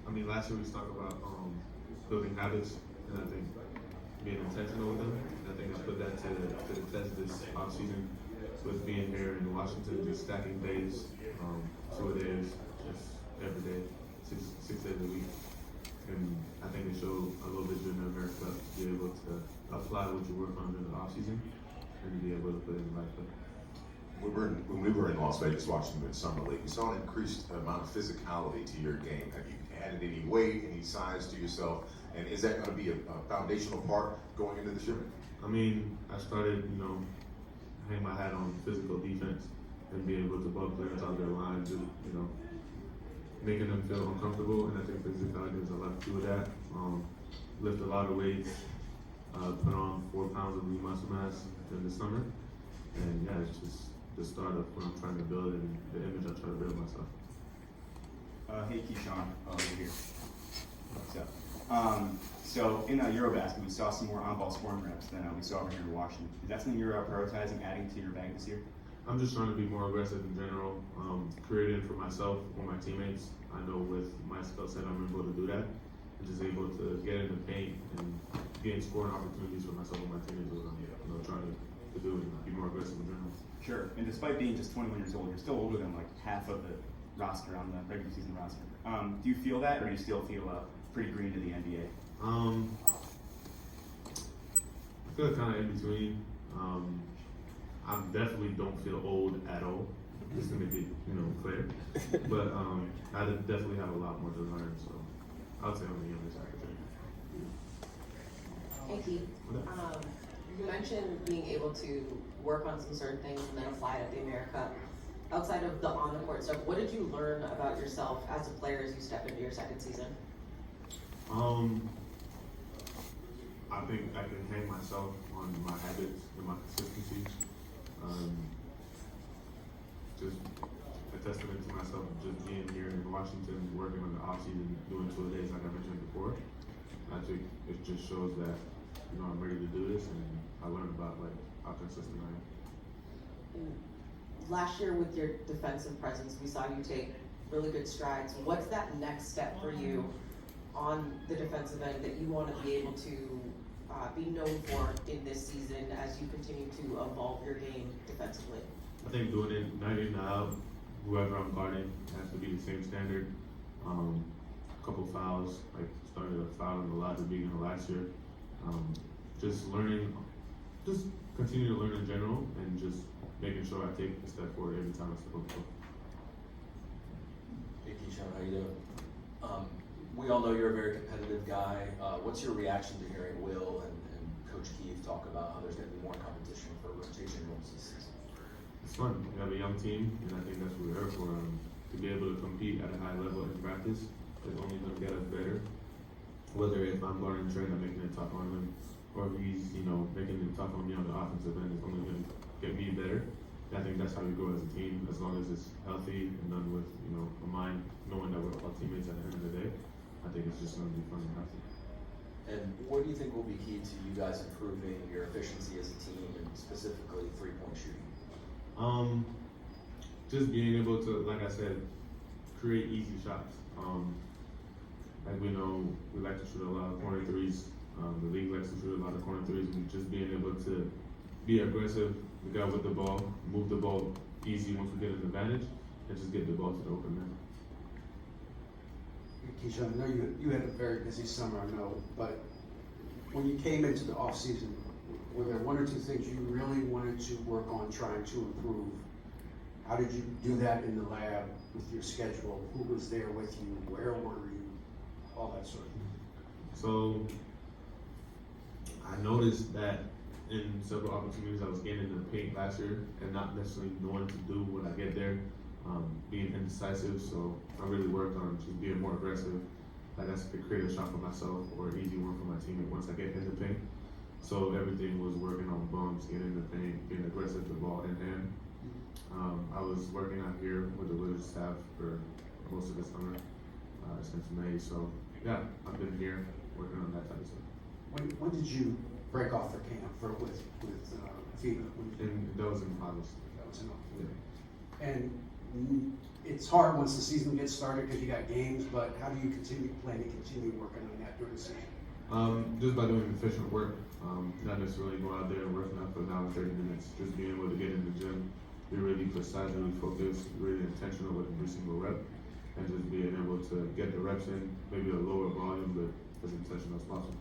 I mean, last year we talked about building habits, and I think being intentional with them. And I think I put that to the test this offseason with being here in Washington, just stacking days, 2 days, just every day, six days a week. And I think it showed a little bit during the America Cup to be able to apply what you work on during the offseason and to be able to put it in the right place. When we were in Las Vegas watching the Summer League, we saw an increased amount of physicality to your game. Have you added any weight, any size to yourself? And is that going to be a foundational part going into this year? I mean, I started, hang my hat on physical defense and be able to bump players out their lines and, making them feel uncomfortable. And I think physicality has a lot to do with that. Lift a lot of weights, put on 4 pounds of lean muscle mass in the summer. And yeah, it's just the start of what I'm trying to build and the image I try to build myself. Hey Kyshawn, over here. What's up? So in Eurobasket, we saw some more on-ball scoring reps than we saw over here in Washington. Is that something you're prioritizing adding to your bag this year? I'm just trying to be more aggressive in general, creating for myself or my teammates. I know with my skill set, I'm able to do that. And just able to get in the paint and gain scoring opportunities for myself and my teammates. Trying to do and be more aggressive in general. Sure. And despite being just 21 years old, you're still older than like half of the roster on the regular season roster. Do you feel that, or do you still feel pretty green to the NBA? I feel kind of in between. I definitely don't feel old at all. Just to make it, clear. But I definitely have a lot more to learn. So I would say I'm the youngest I could say. Hey Keith, you mentioned being able to work on some certain things and then apply it at the America. Outside of the on-the-court stuff, what did you learn about yourself as a player as you step into your second season? I think I can hang myself on my habits and my consistency. Just a testament to myself, just being here in Washington, working on the offseason, doing 2 days like I mentioned before. I think it just shows that I'm ready to do this, and I learned about how consistent I am. Last year with your defensive presence, we saw you take really good strides. What's that next step for you on the defensive end that you want to be able to be known for in this season as you continue to evolve your game defensively? I think doing it night in, night out, whoever I'm guarding has to be the same standard. A couple fouls, started a foul in the lot at the beginning of last year. Just learning, just continue to learn in general, and just making sure I take a step forward every time I step on the court. Hey Kyshawn, how you doing? We all know you're a very competitive guy. What's your reaction to hearing Will and Coach Keith talk about how there's going to be more competition for rotation roles this season? It's fun. We have a young team, and I think that's what we're here for. To be able to compete at a high level in practice is only going to get us better. Whether if I'm guarding Trent, I'm making it tough on him, or if he's, making it tough on me on the offensive end, it's only going to get me better. And I think that's how we grow as a team, as long as it's healthy and done with, a mind knowing that we're all teammates at the end of the day. I think it's just going to be fun and healthy. And what do you think will be key to you guys improving your efficiency as a team, and specifically three-point shooting? Just being able to, like I said, create easy shots. Like we know, we like to shoot a lot of corner threes. The league likes to shoot a lot of corner threes, and just being able to be aggressive, we got with the ball, move the ball easy once we get an advantage, and just get the ball to the open man. Kyshawn, I know you had a very busy summer, I know, but when you came into the off season, were there 1 or 2 things you really wanted to work on trying to improve? How did you do that in the lab with your schedule? Who was there with you? Where were you? All that sort of thing. So I noticed that in several opportunities I was getting in the paint last year and not necessarily knowing to do when I get there, being indecisive. So I really worked on just being more aggressive. Like I could create a shot for myself or an easy one for my teammate once I get in the paint. So everything was working on bumps, getting in the paint, being aggressive, the ball in hand. I was working out here with the Wizards staff for most of the summer, since May. So yeah, I've been here working on that type of stuff. When did you break off for camp with FIBA? And that was in August. That was in August. Yeah. And it's hard once the season gets started because you got games, but how do you plan to continue working on that during the season? Just by doing efficient work, not necessarily going out there and working out for an hour, 30 minutes, just being able to get in the gym, be really precise, really focused, really intentional with every single rep, and just being able to get the reps in, maybe a lower volume, but as intentional as possible.